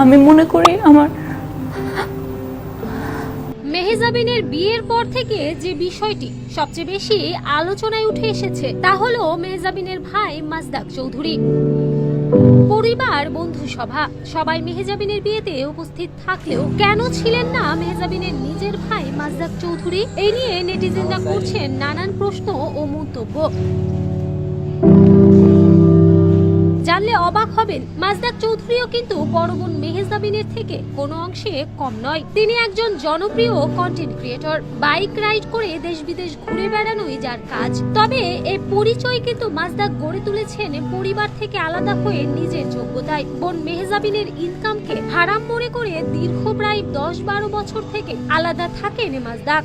আমি মনে করি আমার মেহজাবিনের বিয়ের পর থেকে যে বিষয়টি সবচেয়ে বেশি আলোচনায় উঠে এসেছে তা হলো মেহজাবিনের ভাই মাজদাক চৌধুরী। পরিবার, বন্ধু সভা সবাই মেহজাবিনের বিয়েতে উপস্থিত থাকলেও কেন ছিলেন না মেহজাবিনের নিজের ভাই মাজদাক চৌধুরী? এই নিয়ে নেটিজেনরা করছেন নানান প্রশ্ন ও মন্তব্য। জানলে অবাক হবেন, মাজদাক চৌধুরীও কিন্তু বড় বোন মেহজাবিনের থেকে কোনো অংশে কম নয়। তিনি একজন জনপ্রিয় কন্টেন্ট ক্রিয়েটর। বাইক রাইড করে দেশ বিদেশ ঘুরে বেড়ানোই যার কাজ। তবে এই পরিচয় কিন্তু মাজদাক গড়ে তুলেছেন পরিবার থেকে আলাদা হয়ে নিজের যোগ্যতায়। বোন মেহজাবিনের ইনকামকে হারাম মনে করে দীর্ঘ প্রায় 10-12 বছর থেকে আলাদা থাকেন মাজদাক।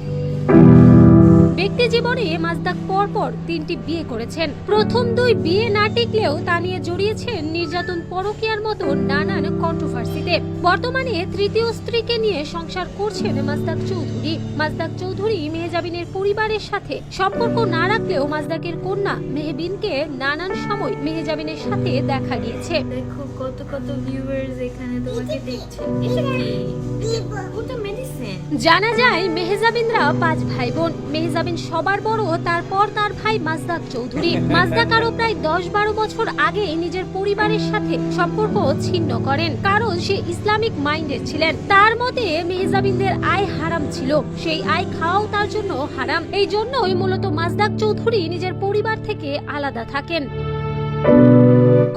ব্যক্তি জীবনে মাজদাক পরপর 3টি বিয়ে করেছেন। প্রথম 2 বিয়ে না টিকলেও তা নিয়ে জড়িয়েছেন নির্যাতন, পরকীয়ার মতো নানান কন্ট্রোভার্সিতে। বর্তমানে 3য় স্ত্রীকে নিয়ে সংসার করছেন মাজদাক চৌধুরী। মাজদাক চৌধুরী মেহজাবিনের পরিবারের সাথে সম্পর্ক না রাখলেও মাজদাকের কন্যা মেহবিনকে নানান সময় মেহজাবিনের সাথে দেখা গিয়েছে। দেখো কত কত ভিউয়ার্স এখানে তোমাকে দেখছে। ওটা মেডিসিন। জানা যায় মেহজাবিনরা 5 ভাই বোন। মেহজাবিন সবার বড়, তারপর তার ভাই মাজদাক চৌধুরী। মাজদাক আরো প্রায় 10-12 বছর আগে নিজের পরিবারের সাথে সম্পর্ক ছিন্ন করেন, কারণ সে ইসলামিক মাইন্ডের ছিলেন। তার মতে মেহজাবিনদের আয় হারাম ছিল, সেই আয় খাওয়াও তার জন্য হারাম। এই জন্যই মূলত মাজদাক চৌধুরী নিজের পরিবার থেকে আলাদা থাকেন।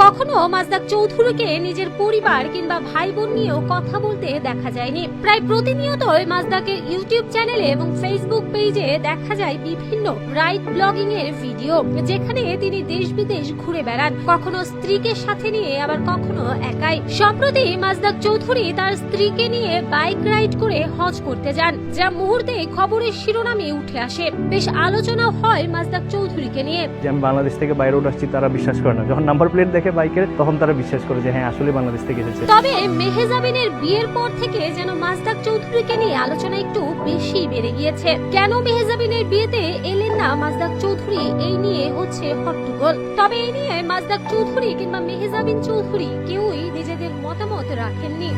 কখনো মাজদাক চৌধুরীকে নিজের পরিবার কিংবা ভাই বোন নিয়েও কথা বলতে দেখা যায়নি। প্রায় প্রতিনিয়তই মাজদাকের ইউটিউব চ্যানেলে এবং ফেসবুক পেজে দেখা যায় বিভিন্ন রাইড ব্লগিং এর ভিডিও, যেখানে তিনি দেশ বিদেশ ঘুরে বেড়ান, কখনো স্ত্রীকে সাথে নিয়ে, আবার কখনো একাই। সম্প্রতি মাজদাক চৌধুরী তার স্ত্রীকে নিয়ে বাইক রাইড করে হজ করতে যান, যা মুহূর্তে খবরের শিরোনামে উঠে আসে। বেশ আলোচনা হয় মাজদাক চৌধুরীকে নিয়ে। যে আমি বাংলাদেশ থেকে বাইরে আসছি তারা বিশ্বাস করে না, যখন নাম্বার প্লেট দেখে বাইকের তখন তারা বিশ্বাস করে যে হ্যাঁ আসলে বাংলাদেশ থেকে এসেছে। তবে মেহজাবিনের বিয়ের পর থেকে যেন মাজদাক চৌধুরীকে নিয়ে আলোচনা একটু বেশি বেড়ে গিয়েছে। কেন মেহজাবিনের বিয়েতে এলেন না মাজদাক চৌধুরী, এই নিয়ে হচ্ছে হট্টগোল। তবে এই নিয়ে মাজদাক চৌধুরী কিংবা মেহজাবিন চৌধুরী কেউই নিজেদের মতামত রাখেননি।